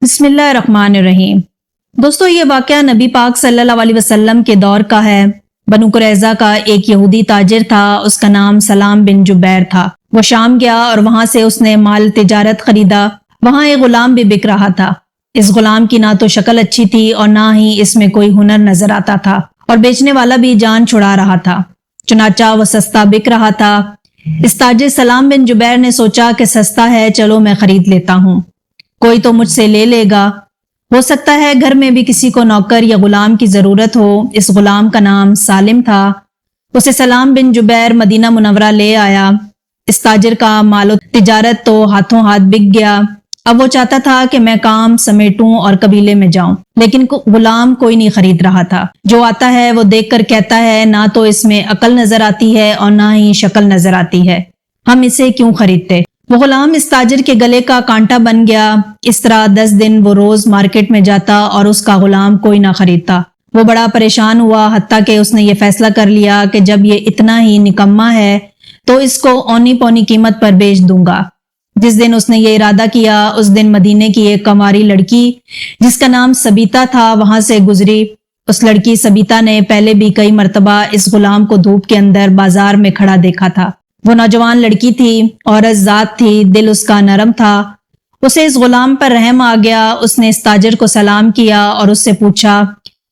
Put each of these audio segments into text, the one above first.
بسم اللہ الرحمن الرحیم۔ دوستو، یہ واقعہ نبی پاک صلی اللہ علیہ وسلم کے دور کا ہے۔ بنو قریظہ کا ایک یہودی تاجر تھا، اس کا نام سلام بن جبیر تھا۔ وہ شام گیا اور وہاں سے اس نے مال تجارت خریدا۔ وہاں ایک غلام بھی بک رہا تھا۔ اس غلام کی نہ تو شکل اچھی تھی اور نہ ہی اس میں کوئی ہنر نظر آتا تھا، اور بیچنے والا بھی جان چھڑا رہا تھا، چنانچہ وہ سستا بک رہا تھا۔ اس تاجر سلام بن جبیر نے سوچا کہ سستا ہے، چلو میں خرید لیتا ہوں، کوئی تو مجھ سے لے لے گا، ہو سکتا ہے گھر میں بھی کسی کو نوکر یا غلام کی ضرورت ہو۔ اس غلام کا نام سالم تھا۔ اسے سلام بن جبیر مدینہ منورہ لے آیا۔ اس تاجر کا مال و تجارت تو ہاتھوں ہاتھ بک گیا۔ اب وہ چاہتا تھا کہ میں کام سمیٹوں اور قبیلے میں جاؤں، لیکن غلام کوئی نہیں خرید رہا تھا۔ جو آتا ہے وہ دیکھ کر کہتا ہے نہ تو اس میں عقل نظر آتی ہے اور نہ ہی شکل نظر آتی ہے، ہم اسے کیوں خریدتے۔ وہ غلام اس تاجر کے گلے کا کانٹا بن گیا۔ اس طرح 10 دن وہ روز مارکیٹ میں جاتا اور اس کا غلام کوئی نہ خریدتا۔ وہ بڑا پریشان ہوا، حتیٰ کہ اس نے یہ فیصلہ کر لیا کہ جب یہ اتنا ہی نکما ہے تو اس کو اونی پونی قیمت پر بیچ دوں گا۔ جس دن اس نے یہ ارادہ کیا، اس دن مدینے کی ایک کنواری لڑکی جس کا نام سبیتا تھا وہاں سے گزری۔ اس لڑکی سبیتا نے پہلے بھی کئی مرتبہ اس غلام کو دھوپ کے اندر بازار میں کھڑا دیکھا تھا۔ وہ نوجوان لڑکی تھی، عورت ذات تھی، دل اس کا نرم تھا۔ اسے اس غلام پر رحم آ گیا۔ اس نے اس تاجر کو سلام کیا اور اس سے پوچھا،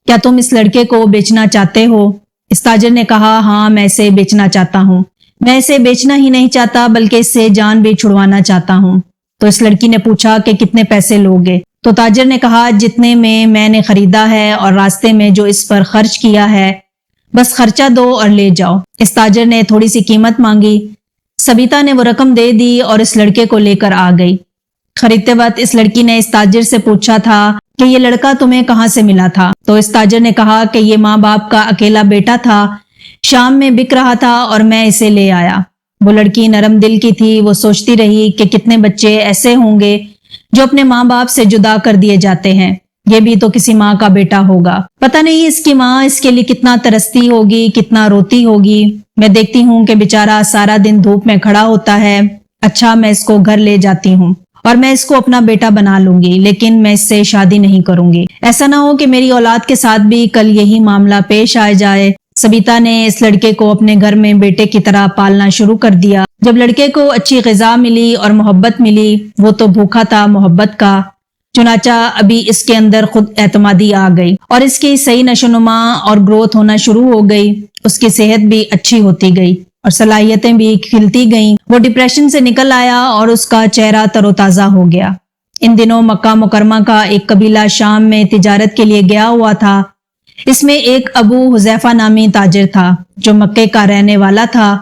کیا تم اس لڑکے کو بیچنا چاہتے ہو؟ اس تاجر نے کہا، ہاں میں اسے بیچنا چاہتا ہوں۔ میں اسے بیچنا ہی نہیں چاہتا بلکہ اس سے جان بھی چھڑوانا چاہتا ہوں۔ تو اس لڑکی نے پوچھا کہ کتنے پیسے لوگے؟ تو تاجر نے کہا، جتنے میں نے خریدا ہے اور راستے میں جو اس پر خرچ کیا ہے، بس خرچہ دو اور لے جاؤ۔ اس تاجر نے تھوڑی سی قیمت مانگی۔ سبیتا نے وہ رقم دے دی اور اس لڑکے کو لے کر آ گئی۔ خریدتے وقت اس لڑکی نے اس تاجر سے پوچھا تھا کہ یہ لڑکا تمہیں کہاں سے ملا تھا؟ تو اس تاجر نے کہا کہ یہ ماں باپ کا اکیلا بیٹا تھا، شام میں بک رہا تھا اور میں اسے لے آیا۔ وہ لڑکی نرم دل کی تھی، وہ سوچتی رہی کہ کتنے بچے ایسے ہوں گے جو اپنے ماں باپ سے جدا کر دیے جاتے ہیں، یہ بھی تو کسی ماں کا بیٹا ہوگا۔ پتہ نہیں اس کی ماں اس کے لیے کتنا ترستی ہوگی، کتنا روتی ہوگی۔ میں دیکھتی ہوں کہ بیچارہ سارا دن دھوپ میں کھڑا ہوتا ہے۔ اچھا، میں اس کو گھر لے جاتی ہوں اور میں اس کو اپنا بیٹا بنا لوں گی، لیکن میں اس سے شادی نہیں کروں گی۔ ایسا نہ ہو کہ میری اولاد کے ساتھ بھی کل یہی معاملہ پیش آ جائے۔ سبیتا نے اس لڑکے کو اپنے گھر میں بیٹے کی طرح پالنا شروع کر دیا۔ جب لڑکے کو اچھی غذا ملی اور محبت ملی، وہ تو بھوکا تھا محبت کا، چنانچہ ابھی اس کے اندر خود اعتمادی آ گئی اور اس کی صحیح نشوونما اور گروتھ ہونا شروع ہو گئی۔ اس کی صحت بھی اچھی ہوتی گئی اور صلاحیتیں بھی کھلتی گئیں۔ وہ ڈپریشن سے نکل آیا اور اس کا چہرہ تر و تازہ ہو گیا۔ ان دنوں مکہ مکرمہ کا ایک قبیلہ شام میں تجارت کے لیے گیا ہوا تھا۔ اس میں ایک ابو حذیفہ نامی تاجر تھا جو مکے کا رہنے والا تھا۔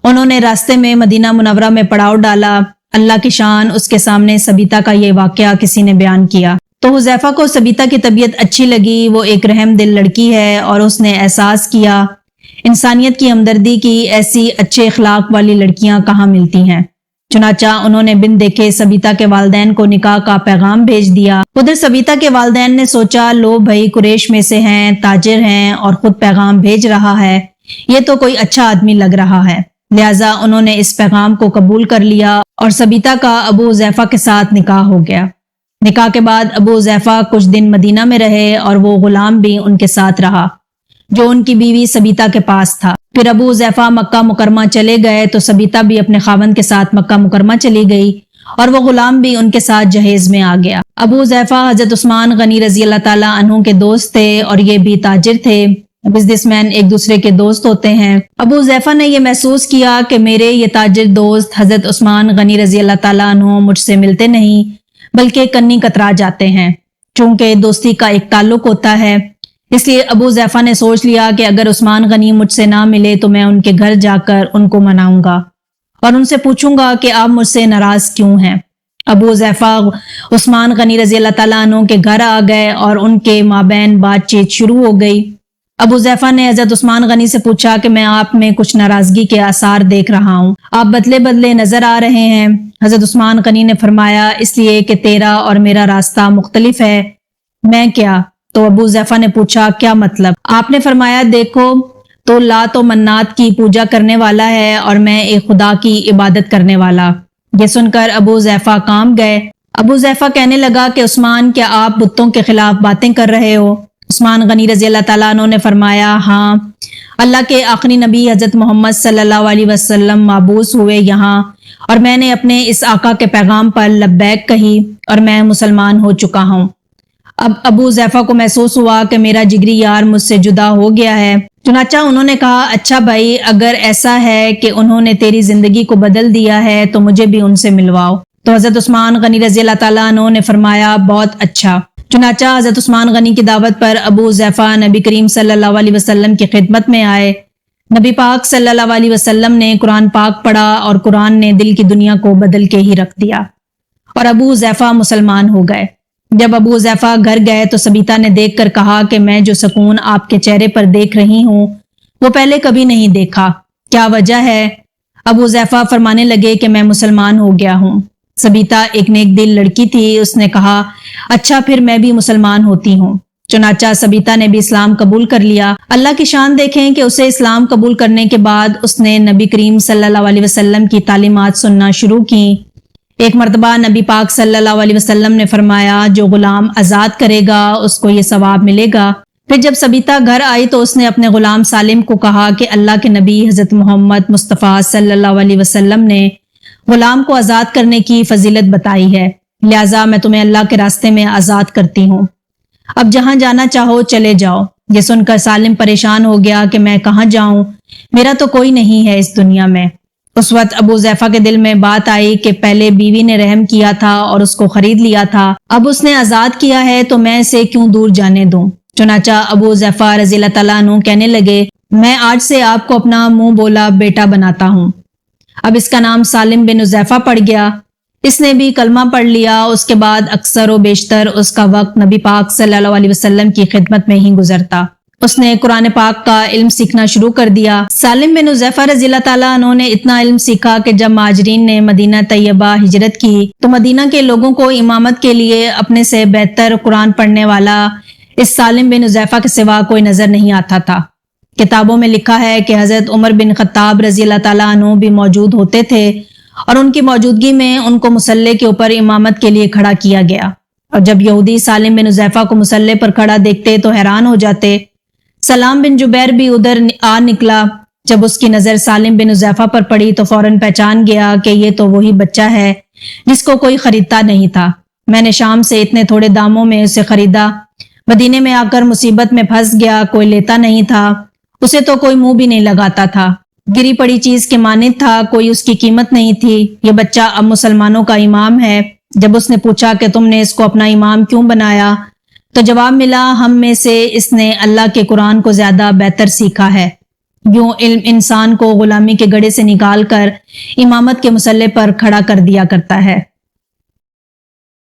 انہوں نے راستے میں مدینہ منورہ میں پڑاؤ ڈالا۔ اللہ کی شان، اس کے سامنے سبیتا کا یہ واقعہ کسی نے بیان کیا تو حذیفہ کو سبیتا کی طبیعت اچھی لگی۔ وہ ایک رحم دل لڑکی ہے اور اس نے احساس کیا انسانیت کی ہمدردی کی، ایسی اچھے اخلاق والی لڑکیاں کہاں ملتی ہیں۔ چنانچہ انہوں نے بن دیکھے سبیتا کے والدین کو نکاح کا پیغام بھیج دیا۔ ادھر سبیتا کے والدین نے سوچا، لو بھائی قریش میں سے ہیں، تاجر ہیں اور خود پیغام بھیج رہا ہے، یہ تو کوئی اچھا آدمی لگ رہا ہے۔ لہٰذا انہوں نے اس پیغام کو قبول کر لیا اور سبیتا کا ابو حذیفہ کے ساتھ نکاح ہو گیا۔ نکاح کے بعد ابو حذیفہ کچھ دن مدینہ میں رہے اور وہ غلام بھی ان کے ساتھ رہا جو ان کی بیوی سبیتا کے پاس تھا۔ پھر ابو حذیفہ مکہ مکرمہ چلے گئے تو سبیتا بھی اپنے خاوند کے ساتھ مکہ مکرمہ چلی گئی اور وہ غلام بھی ان کے ساتھ جہیز میں آ گیا۔ ابو حذیفہ حضرت عثمان غنی رضی اللہ تعالیٰ عنہ کے دوست تھے اور یہ بھی تاجر تھے۔ بزنس مین ایک دوسرے کے دوست ہوتے ہیں۔ ابو حذیفہ نے یہ محسوس کیا کہ میرے یہ تاجر دوست حضرت عثمان غنی رضی اللہ تعالیٰ عنہ مجھ سے ملتے نہیں بلکہ کنی کترا جاتے ہیں۔ چونکہ دوستی کا ایک تعلق ہوتا ہے، اس لیے ابو حذیفہ نے سوچ لیا کہ اگر عثمان غنی مجھ سے نہ ملے تو میں ان کے گھر جا کر ان کو مناؤں گا اور ان سے پوچھوں گا کہ آپ مجھ سے ناراض کیوں ہیں۔ ابو حذیفہ عثمان غنی رضی اللہ تعالیٰ عنہ کے گھر آ گئے اور ان کے مابین بات چیت شروع ہو گئی۔ ابو حذیفہ نے حضرت عثمان غنی سے پوچھا کہ میں آپ میں کچھ ناراضگی کے آثار دیکھ رہا ہوں، آپ بدلے بدلے نظر آ رہے ہیں۔ حضرت عثمان غنی نے فرمایا، اس لیے کہ تیرا اور میرا راستہ مختلف ہے۔ میں کیا؟ تو ابو حذیفہ نے پوچھا، کیا مطلب؟ آپ نے فرمایا، دیکھو تو لات و منات کی پوجا کرنے والا ہے اور میں ایک خدا کی عبادت کرنے والا۔ یہ سن کر ابو حذیفہ کانپ گئے۔ ابو ذیفہ کہنے لگا کہ عثمان، کیا آپ بتوں کے خلاف باتیں کر رہے ہو؟ عثمان غنی رضی اللہ تعالیٰ عنہ نے فرمایا، ہاں، اللہ کے آخری نبی حضرت محمد صلی اللہ علیہ وسلم مبعوث ہوئے یہاں، اور میں نے اپنے اس آقا کے پیغام پر لبیک کہی اور میں مسلمان ہو چکا ہوں۔ اب ابو ذیفہ کو محسوس ہوا کہ میرا جگری یار مجھ سے جدا ہو گیا ہے، چنانچہ انہوں نے کہا، اچھا بھائی، اگر ایسا ہے کہ انہوں نے تیری زندگی کو بدل دیا ہے تو مجھے بھی ان سے ملواؤ۔ تو حضرت عثمان غنی رضی اللہ تعالیٰ عنہ نے فرمایا، بہت اچھا۔ چنانچہ حضرت عثمان غنی کی دعوت پر ابو ذیفہ نبی کریم صلی اللہ علیہ وسلم کی خدمت میں آئے۔ نبی پاک صلی اللہ علیہ وسلم نے قرآن پاک پڑھا اور قرآن نے دل کی دنیا کو بدل کے ہی رکھ دیا اور ابو ذیفہ مسلمان ہو گئے۔ جب ابو ذیفہ گھر گئے تو سبیتا نے دیکھ کر کہا کہ میں جو سکون آپ کے چہرے پر دیکھ رہی ہوں وہ پہلے کبھی نہیں دیکھا، کیا وجہ ہے؟ ابو ذیفہ فرمانے لگے کہ میں مسلمان ہو گیا ہوں۔ سبیتا ایک نیک دل لڑکی تھی، اس نے کہا، اچھا پھر میں بھی مسلمان ہوتی ہوں۔ چنانچہ سبیتا نے بھی اسلام قبول کر لیا۔ اللہ کی شان دیکھیں کہ اسے اسلام قبول کرنے کے بعد اس نے نبی کریم صلی اللہ علیہ وسلم کی تعلیمات سننا شروع کی۔ ایک مرتبہ نبی پاک صلی اللہ علیہ وسلم نے فرمایا، جو غلام آزاد کرے گا اس کو یہ ثواب ملے گا۔ پھر جب سبیتا گھر آئی تو اس نے اپنے غلام سالم کو کہا کہ اللہ کے نبی حضرت محمد مصطفیٰ صلی اللہ علیہ وسلم نے غلام کو آزاد کرنے کی فضیلت بتائی ہے، لہٰذا میں تمہیں اللہ کے راستے میں آزاد کرتی ہوں، اب جہاں جانا چاہو چلے جاؤ۔ یہ سن کر سالم پریشان ہو گیا کہ میں کہاں جاؤں، میرا تو کوئی نہیں ہے اس دنیا میں۔ اس وقت ابو ذیفہ کے دل میں بات آئی کہ پہلے بیوی نے رحم کیا تھا اور اس کو خرید لیا تھا، اب اس نے آزاد کیا ہے تو میں اسے کیوں دور جانے دوں؟ چنانچہ ابو ذیفہ رضی اللہ تعالیٰ عنہ کہنے لگے، میں آج سے آپ کو اپنا منہ بولا بیٹا بناتا ہوں۔ اب اس کا نام سالم بن ذیفہ پڑ گیا۔ اس نے بھی کلمہ پڑھ لیا۔ اس کے بعد اکثر و بیشتر اس کا وقت نبی پاک صلی اللہ علیہ وسلم کی خدمت میں ہی گزرتا۔ اس نے قرآن پاک کا علم سیکھنا شروع کر دیا۔ سالم بن ذیفہ رضی اللہ تعالیٰ عنہ نے اتنا علم سیکھا کہ جب مہاجرین نے مدینہ طیبہ ہجرت کی تو مدینہ کے لوگوں کو امامت کے لیے اپنے سے بہتر قرآن پڑھنے والا اس سالم بن ذیفہ کے سوا کوئی نظر نہیں آتا تھا۔ کتابوں میں لکھا ہے کہ حضرت عمر بن خطاب رضی اللہ تعالیٰ عنہ بھی موجود ہوتے تھے اور ان کی موجودگی میں ان کو مصلے کے اوپر امامت کے لیے کھڑا کیا گیا، اور جب یہودی سالم بن ذیفہ کو مصلے پر کھڑا دیکھتے تو حیران ہو جاتے۔ سلام بن جبیر بھی ادھر آ نکلا۔ جب اس کی نظر سالم بن ذیفہ پر پڑی تو فوراً پہچان گیا کہ یہ تو وہی بچہ ہے جس کو کوئی خریدتا نہیں تھا۔ میں نے شام سے اتنے تھوڑے داموں میں اسے خریدا، مدینے میں آ کر مصیبت میں پھنس گیا، کوئی لیتا نہیں تھا، اسے تو کوئی منہ بھی نہیں لگاتا تھا، گری پڑی چیز کے مانند تھا، کوئی اس کی قیمت نہیں تھی۔ یہ بچہ اب مسلمانوں کا امام ہے۔ جب اس نے پوچھا کہ تم نے اس کو اپنا امام کیوں بنایا تو جواب ملا، ہم میں سے اس نے اللہ کے قرآن کو زیادہ بہتر سیکھا ہے۔ یوں علم انسان کو غلامی کے گڑھے سے نکال کر امامت کے مصلے پر کھڑا کر دیا کرتا ہے۔